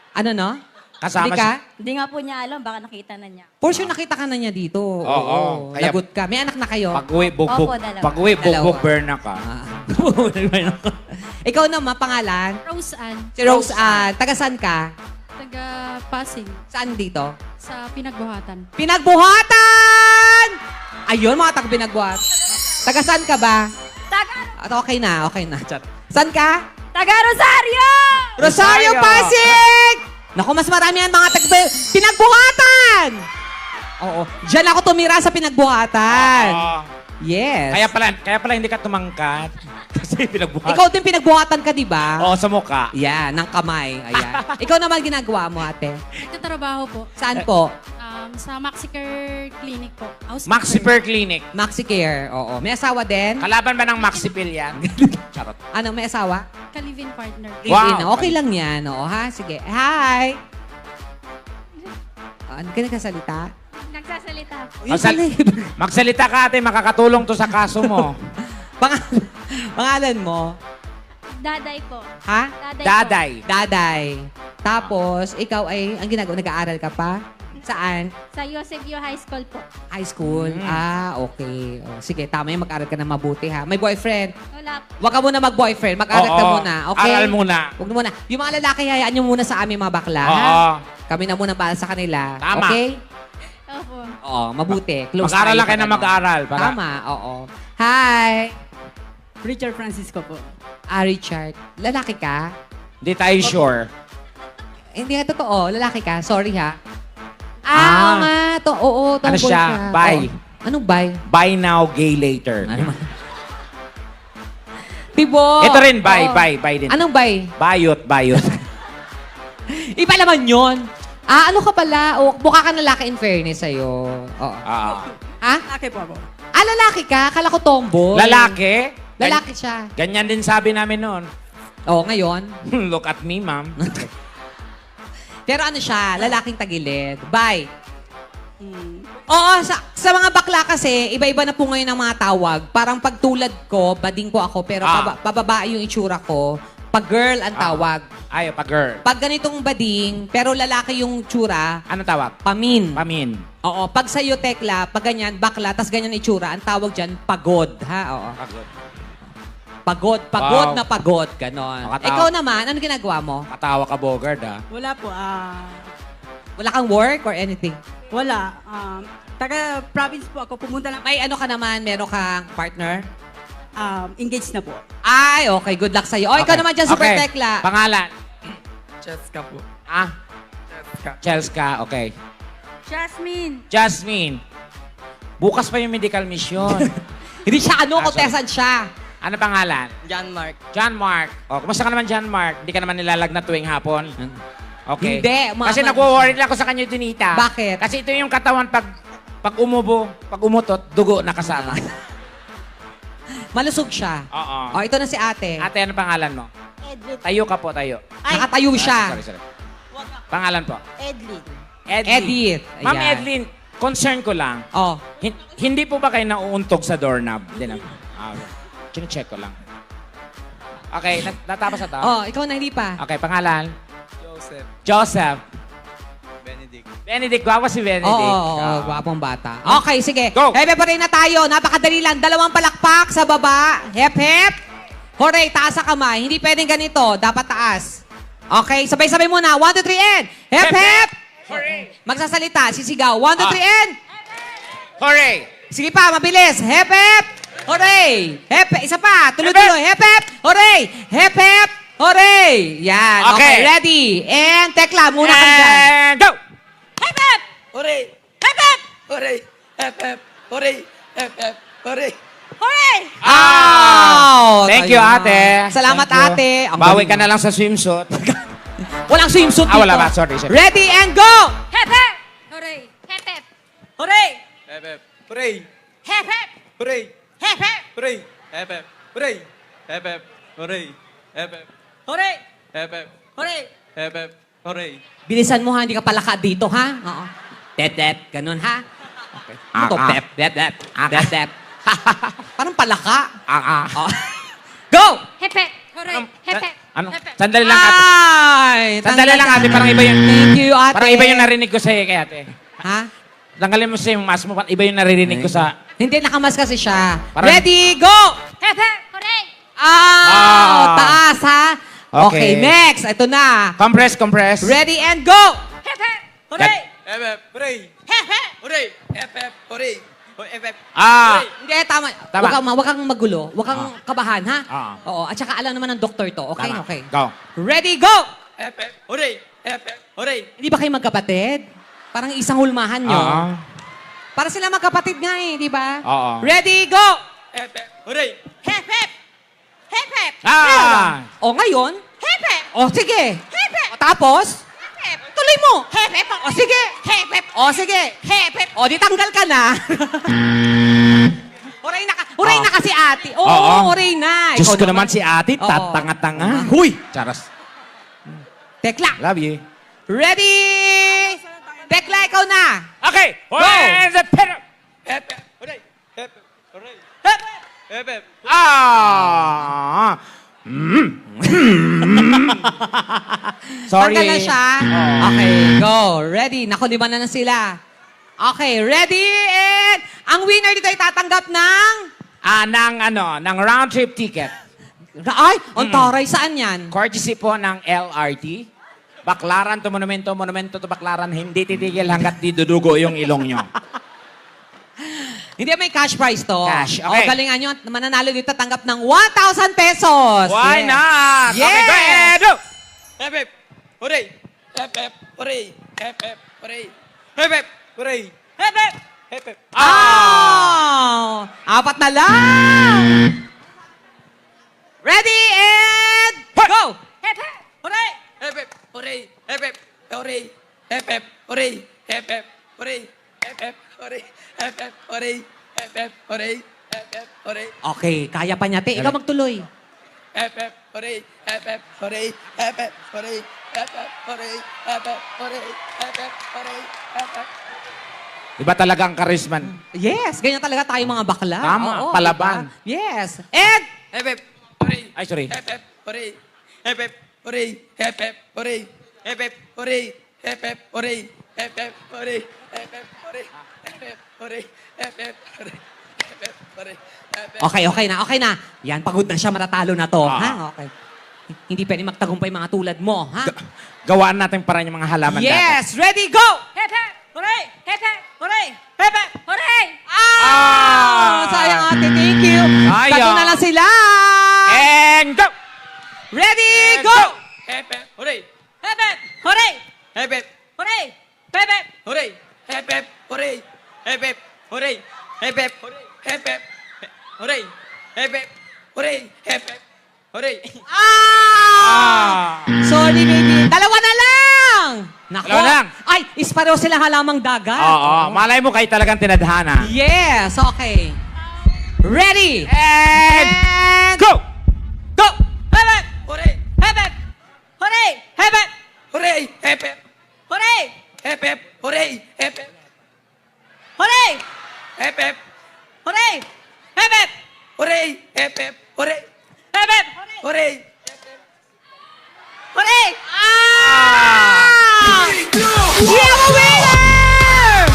Speaker 1: Ano, no?
Speaker 2: Kasama
Speaker 1: Hindi ka?
Speaker 4: Hindi nga po niya alam, baka nakita na niya.
Speaker 1: For sure, nakita ka na niya dito.
Speaker 2: Oo. Kaya-
Speaker 1: Lagot ka. May anak na kayo?
Speaker 2: Pag-uwi, bugbog.
Speaker 4: Opo, dalawa.
Speaker 2: Pag-uwi, bugbog,
Speaker 1: Dalawa.
Speaker 2: burn na ka.
Speaker 1: Ikaw naman, pangalan?
Speaker 5: Rose Ann,
Speaker 1: Si Rose Ann. Taga saan ka?
Speaker 5: taga Pasig,
Speaker 1: Saan dito?
Speaker 5: sa Pinagbuhatan.
Speaker 1: Pinagbuhatan! Ayun, mga taga Pinagbuhat. Taga saan ka ba?
Speaker 4: Taga,
Speaker 1: At okay na, okay na. Chat. Saan ka?
Speaker 4: taga Rosario!
Speaker 1: Rosario,
Speaker 2: Rosario!
Speaker 1: Pasig! Naku, mas marami yan mga taga Pinagbuhatan! Oo. Diyan ako tumira sa Pinagbuhatan.
Speaker 2: Oo.
Speaker 1: Yes.
Speaker 2: Kaya pala hindi ka tumangkat. Kasi pinagbuhat.
Speaker 1: Ikaw din pinagbuhatan ka, di ba?
Speaker 2: Oo, sa mukha.
Speaker 1: Yan, ng kamay. Ayan. Ikaw naman ginagawa mo, ate.
Speaker 5: Nagtatrabaho po
Speaker 1: Saan po?
Speaker 5: sa Maxicare Clinic po.
Speaker 2: Maxiper Clinic.
Speaker 1: Maxicare. Oo. May asawa din?
Speaker 2: Kalaban ba ng Maxipil yan? Charot.
Speaker 1: Ano, may asawa?
Speaker 5: Ka-live-in partner.
Speaker 2: Wow.
Speaker 1: Live-in. Okay lang yan. Oo, ha? Sige. Hi! Ano ka nagkasalita?
Speaker 4: Nagsasalita po.
Speaker 1: Yung pala eh.
Speaker 2: Magsalita ka ate, makakatulong to sa kaso mo.
Speaker 1: Pangalan mo?
Speaker 4: Daday po.
Speaker 1: Ha?
Speaker 4: Daday,
Speaker 2: Daday.
Speaker 1: Daday. Tapos, ikaw ay, ang ginagawa, nag-aaral ka pa? Saan?
Speaker 4: Po. Sa Eusebio High School po.
Speaker 1: High school? Ah, okay. O, sige, tama yung mag-aral ka na mabuti, ha? May boyfriend?
Speaker 4: Wala po.
Speaker 1: Huwag ka muna mag-boyfriend. Mag-aral ka
Speaker 2: Oo,
Speaker 1: muna, okay?
Speaker 2: aral muna.
Speaker 1: Huwag muna. Yung mga lalaki, hayaan nyo muna sa aming mga bakla, ha?
Speaker 2: Oo.
Speaker 1: Kami na muna para sa kanila.
Speaker 2: Tama.
Speaker 1: Okay?
Speaker 4: Opo.
Speaker 1: Oo, mabuti. Close
Speaker 2: Mag-aral
Speaker 1: tayo
Speaker 2: lang kayo
Speaker 1: pag
Speaker 2: na
Speaker 1: ano.
Speaker 2: mag-aral. Para...
Speaker 1: Tama, oo. Hi!
Speaker 6: Richard Francisco po.
Speaker 1: Richard. Lalaki ka?
Speaker 2: Hindi tayo sure.
Speaker 1: Hindi nga totoo. Lalaki ka? Sorry, ha?
Speaker 2: Ah.
Speaker 1: Oo nga. Oo, tomboy
Speaker 2: Ano siya? Bye.
Speaker 1: Oo. Anong bye?
Speaker 2: Buy now, gay later.
Speaker 1: Ano man? Tibo.
Speaker 2: Ito rin, bye,
Speaker 1: Oo.
Speaker 2: bye din.
Speaker 1: Anong bye?
Speaker 2: Bayot.
Speaker 1: Iba naman yun. Ah, ano ka pala? O, mukha ka lalaki in fairness sa'yo. Oo. Ha?
Speaker 6: Laki po ako.
Speaker 1: Ah, lalaki ka? Kala ko tomboy.
Speaker 2: Lalaki?
Speaker 1: Lalaki siya.
Speaker 2: Ganyan din sabi namin noon.
Speaker 1: Oo, ngayon.
Speaker 2: Look at me, ma'am.
Speaker 1: Pero ano siya? Lalaking tagilid. Bye. Oo, sa mga bakla kasi, iba-iba na po ngayon ang mga tawag. Parang pagtulad ko, bading po ako, pero pababae yung itsura ko. Pag girl ang tawag.
Speaker 2: Ay, pa girl.
Speaker 1: Pag ganitong bading, pero lalaki yung tsura,
Speaker 2: Ano tawag?
Speaker 1: pamin.
Speaker 2: Pamin.
Speaker 1: Oo, pag sa'yo, tekla, pag ganyan, bakla, tas ganyan ang itsura, ang tawag dyan, pagod. Ha? Oo. Pagod. Pagod
Speaker 2: Wow.
Speaker 1: na pagod. Ganon.
Speaker 2: Nakatawa.
Speaker 1: Ikaw naman, ano ginagawa mo?
Speaker 2: Katawa ka, Bogard, ha?
Speaker 6: Wala po.
Speaker 1: Wala kang work or anything?
Speaker 6: Wala. Taga-province po ako. Pumunta lang.
Speaker 1: May ano ka naman, meron kang partner?
Speaker 6: Engaged na po.
Speaker 1: Ay, okay. Good luck sa'yo. O, ikaw naman dyan, Super
Speaker 2: Okay.
Speaker 1: Tekla.
Speaker 2: Pangalan?
Speaker 7: Cheska po.
Speaker 2: Ah? Chelska, okay. Jasmine. Bukas pa yung medical mission.
Speaker 1: Hindi siya ano,
Speaker 2: sorry.
Speaker 1: contestant siya.
Speaker 2: Ano pangalan?
Speaker 7: John Mark.
Speaker 2: John Mark. O, kumusta ka naman, John Mark? Hindi ka naman nilalagnat tuwing hapon? Okay.
Speaker 1: Hindi,
Speaker 2: Kasi nagwo-worry lang ako sa kanya, Dinita.
Speaker 1: Bakit?
Speaker 2: Kasi ito yung katawan pag umubo, pag umutot, dugo na kasama.
Speaker 1: Malusog siya.
Speaker 2: Oo.
Speaker 1: O, ito na si ate.
Speaker 2: Ate, ano pangalan mo?
Speaker 4: Edlin.
Speaker 2: Tayo ka po, tayo.
Speaker 1: Nakatayo siya.
Speaker 2: Sorry. Pangalan po?
Speaker 4: Edlin.
Speaker 1: Edith.
Speaker 2: Ma'am
Speaker 1: Ayan.
Speaker 2: Edlin, concern ko lang.
Speaker 1: Oh,
Speaker 2: Hindi po ba kayo nauuntog sa doorknob? Hindi na. Chine-check ko lang. Okay, natapos na to?
Speaker 1: oh, ikaw na hindi pa.
Speaker 2: Okay, pangalan?
Speaker 7: Joseph.
Speaker 2: Joseph.
Speaker 7: Benedict.
Speaker 2: Benedict, gwapo si
Speaker 1: Oo,
Speaker 2: Benedict.
Speaker 1: gwapong bata. Okay, sige.
Speaker 2: Go.
Speaker 1: Hepe pa rin na tayo. Napakadali lang. 2 palakpak sa baba. Hep, hep. Hooray, taas sa kamay. Hindi pwedeng ganito. Dapat taas. Okay, sabay-sabay muna. 1, 2, 3, and. Hep, hep.
Speaker 2: Hooray!
Speaker 1: Magsasalita, sisigaw. 1, 2, 3, and.
Speaker 2: Hooray!
Speaker 1: Sige pa, mabilis. Hep, hep. Hooray. Hep, isa pa. Tuloy-tuloy. Hep, hep. Hooray. Hep, hep. Hooray. Yan. Okay.
Speaker 2: Okay.
Speaker 1: Ready. And Tekla, muna ka dyan.
Speaker 2: And go!
Speaker 1: Hep, hep.
Speaker 7: Hooray!
Speaker 1: Hep, hep.
Speaker 7: Hooray! Hep, hep! Hooray! Hep, hep! Hooray!
Speaker 1: Hooray!
Speaker 2: Ah! Thank you,
Speaker 1: Ayan.
Speaker 2: ate.
Speaker 1: Salamat,
Speaker 2: Thank you.
Speaker 1: ate. Ang
Speaker 2: Bawi
Speaker 1: galing
Speaker 2: ka
Speaker 1: mo.
Speaker 2: na lang sa swimsuit.
Speaker 1: Walang swimsuit dito.
Speaker 2: Ah, wala ba? Sorry.
Speaker 1: Ready and go!
Speaker 4: Hep, hep.
Speaker 5: Hooray!
Speaker 4: Hep, hep.
Speaker 6: Hooray!
Speaker 7: Hep, hep! Hooray!
Speaker 4: Hep, hep.
Speaker 7: Hooray!
Speaker 4: Hep, hep.
Speaker 7: Hooray! Hep, hep! Hooray! Hep, hep! Hooray! Hep, hep!
Speaker 6: Hooray!
Speaker 7: Hep, hep!
Speaker 6: Hooray!
Speaker 7: Hep, hep! Hooray!
Speaker 1: Bilisan mo ha, hindi ka palaka dito ha. Oo. Tet, ganun ha. Ano to?
Speaker 2: Ah, ah.
Speaker 1: Pep, pep, pep.
Speaker 2: Ah,
Speaker 1: Pep, pep. Parang palaka.
Speaker 2: Ah.
Speaker 1: Oh. Go!
Speaker 4: Hepe. Hooray. Hepe.
Speaker 2: Ano?
Speaker 4: Hepe.
Speaker 2: Sandali lang, ate.
Speaker 1: Ay!
Speaker 2: Sandali lang, ate. Parang iba yung...
Speaker 1: Thank you, ate.
Speaker 2: Parang iba yung narinig ko sa'yo, kaya ate.
Speaker 1: Ha?
Speaker 2: Tanggalin mo siya yung mask mo. Parang iba yung naririnig ko sa...
Speaker 1: Hindi, nakamas kasi siya.
Speaker 2: Parang-
Speaker 1: Ready, go!
Speaker 4: Hepe. Hooray.
Speaker 1: Taas, ha? Okay,
Speaker 2: Okay.
Speaker 1: next. Ito na.
Speaker 2: Compress.
Speaker 1: Ready and go!
Speaker 4: Hepe.
Speaker 7: Hooray. Hepe. Hooray.
Speaker 4: Hepe.
Speaker 7: Hooray. Hepe. Hooray. Hepe.
Speaker 2: Ah!
Speaker 1: Hindi, tama.
Speaker 2: Tama.
Speaker 1: Wag kang magulo. Wag kang kabahan, ha?
Speaker 2: Ah.
Speaker 1: Oo. At saka alam naman ng doktor to. Okay,
Speaker 2: Tama.
Speaker 1: okay.
Speaker 2: Go.
Speaker 1: Ready, go!
Speaker 7: Hepe. Hooray. Hepe. Hooray.
Speaker 1: Hindi ba kayo magkapatid? Parang isang hulmahan nyo.
Speaker 2: Oo.
Speaker 1: Para sila magkapatid nga eh, di ba?
Speaker 2: Oo.
Speaker 1: Ready, go!
Speaker 7: Hepe. Hooray.
Speaker 4: Hepe. Hepe.
Speaker 2: Ah!
Speaker 1: O ngayon?
Speaker 4: Hepe.
Speaker 1: O sige.
Speaker 4: Hepe.
Speaker 1: O tapos?
Speaker 4: Hepe.
Speaker 1: Tuloy mo.
Speaker 4: Hepe.
Speaker 1: O sige.
Speaker 4: Hepe.
Speaker 1: O sige.
Speaker 4: Hepe.
Speaker 1: O di tanggal ka na. Huray na kasi ate. Oo,
Speaker 2: Oo.
Speaker 1: huray na.
Speaker 2: Diyos
Speaker 1: Ikaw
Speaker 2: ko naman si ate,
Speaker 1: Oo.
Speaker 2: tatanga-tanga. Huy! Charas.
Speaker 1: Tekla.
Speaker 2: Love you.
Speaker 1: Ready? Tekla, ikaw na.
Speaker 2: Okay! Where's the pen?
Speaker 7: Hepe. Hooray. Hepe. Hooray.
Speaker 1: Hepe.
Speaker 7: Hepe.
Speaker 2: Ah! Sorry.
Speaker 1: Tanggal na siya.
Speaker 2: Oh.
Speaker 1: Okay, go. Ready. Naku, di ba na sila? Okay, ready? And ang winner dito ay tatanggap ng...
Speaker 2: ng round trip ticket.
Speaker 1: Ay, ang taray. Saan yan?
Speaker 2: Courtesy po ng LRT. Baklaran to monumento, monumento to Baklaran. Hindi titigil hanggat di dudugo yung ilong nyo.
Speaker 1: Hindi, may cash prize to.
Speaker 2: Cash,
Speaker 1: O,
Speaker 2: okay.
Speaker 1: galingan nyo. Mananalo dito tanggap ng 1,000 pesos.
Speaker 2: Why
Speaker 1: Yes.
Speaker 2: not?
Speaker 1: Yes.
Speaker 2: Okay, go ahead. Go.
Speaker 7: Hepe. Hooray. Hepe. Hooray. Hepe. Hooray. Hepe. Hooray.
Speaker 4: Hepe.
Speaker 7: Hepe.
Speaker 1: Oh! Apat na lang! Ready and go!
Speaker 4: Hepe. Hooray.
Speaker 7: Hepe. Hooray. Hepe. Hooray. Hepe. Hooray. Hepe. Hooray. Hepe. Hooray. Hepe. Hooray. Hepe. Hooray. Hepe. Hooray.
Speaker 1: Okay, kaya pa niya. Te, ikaw magtuloy.
Speaker 7: Hepe. Hooray. Hepe. Hooray. Hepe. Hooray. Hepe. Hooray. Hepe. Hooray. Hepe. Hooray. Hepe.
Speaker 2: Iba talaga ang karisman.
Speaker 1: Yes, ganyan talaga tayo mga bakla.
Speaker 2: Tama,
Speaker 1: Oo,
Speaker 2: palaban.
Speaker 1: diba? Yes. And
Speaker 7: Hepe. Hooray.
Speaker 2: Ay, sorry.
Speaker 7: Hepe. Hooray. Hepe. Hooray. Hepe. Hooray. Hepe. Hooray. Hepe. Hooray. Hepe. Hooray. Hepe. Hooray. Hepe. Hooray. Hepe. Hooray. Hepe. Hooray. Hepe.
Speaker 1: okay na. Yan, pagod na siya, matatalo na to.
Speaker 2: Ah.
Speaker 1: Ha? Okay. Hindi pwede magtagumpay mga tulad mo, ha?
Speaker 2: Gawaan natin parang yung mga halaman dapat.
Speaker 1: Yes, ready, go!
Speaker 4: Hepe. Hooray. Hepe. Hooray. Hepe. Hooray.
Speaker 1: Sayang ate, thank you.
Speaker 2: Sayang.
Speaker 1: Tatlo na lang sila.
Speaker 2: And go!
Speaker 1: Ready, go!
Speaker 7: Hepe. Hooray.
Speaker 4: Hepe. Hooray.
Speaker 7: Hepe.
Speaker 4: Hooray. Hepe.
Speaker 7: Hooray. Hepe. Hooray. Hepe. Hooray. Hepe. Hepe. Hooray. Hepe. Hooray. Hepe. Hooray.
Speaker 1: Sorry, baby. Dalawa na lang! Nako.
Speaker 2: Dalawa lang.
Speaker 1: Ay, ispareho sila halamang dagat.
Speaker 2: Oo, malay mo kayo talagang tinadhana.
Speaker 1: Yes, okay. Ready?
Speaker 2: And go!
Speaker 1: Go!
Speaker 4: Hepe.
Speaker 7: Hooray.
Speaker 4: Hepe. Hooray. Hepe.
Speaker 7: Hooray. Hepe.
Speaker 4: Hooray.
Speaker 7: Hepe. Hooray. Hepe.
Speaker 4: Hooray.
Speaker 7: Hepe.
Speaker 4: Hooray. Hepe.
Speaker 7: Hooray. Hepe. Hooray.
Speaker 4: Hepe.
Speaker 7: Hooray.
Speaker 4: Hooray.
Speaker 1: We have a winner!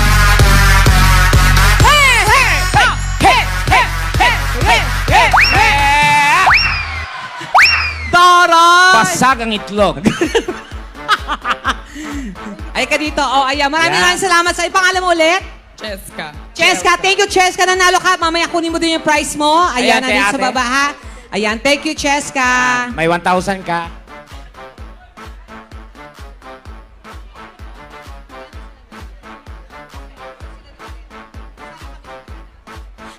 Speaker 4: Hey, hey, hey, hey, hey, hey, hey, hey, hey.
Speaker 1: Taray!
Speaker 2: Basag ang itlog.
Speaker 1: Ay ka dito. Oh, ayan. Maraming
Speaker 2: Yan.
Speaker 1: salamat sa pangalan mo ulit.
Speaker 7: Cheska.
Speaker 1: Cheska, thank you, Cheska. Nanalo ka. Mamaya kunin mo din yung prize mo. Ayan,
Speaker 2: Ayan,
Speaker 1: nandito sa
Speaker 2: ate.
Speaker 1: baba, ha? Ayan, thank you, Cheska.
Speaker 2: May 1,000 ka.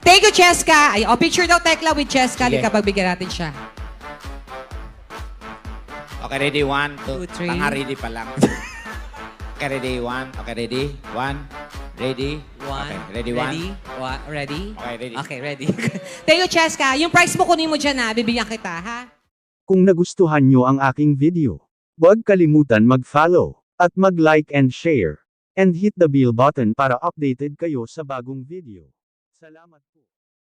Speaker 1: Thank you, Cheska. Ay, picture daw, Tekla, with Cheska.
Speaker 2: Sige.
Speaker 1: Halika, pagbigyan natin siya.
Speaker 2: Okay, ready? 1, 2,
Speaker 1: 2, 3.
Speaker 2: Tanga, ready pa lang. Okay, ready? 1. Okay, ready? 1. Ready? Okay, ready? 1.
Speaker 1: Ready?
Speaker 2: Okay, ready.
Speaker 1: Okay, ready. Thank you, Cheska. Yung prize mo kunin mo dyan, ha? Bibigyan kita, ha?
Speaker 8: Kung nagustuhan nyo ang aking video, huwag kalimutan mag-follow at mag-like and share. And hit the bell button para updated kayo sa bagong video. Salamat.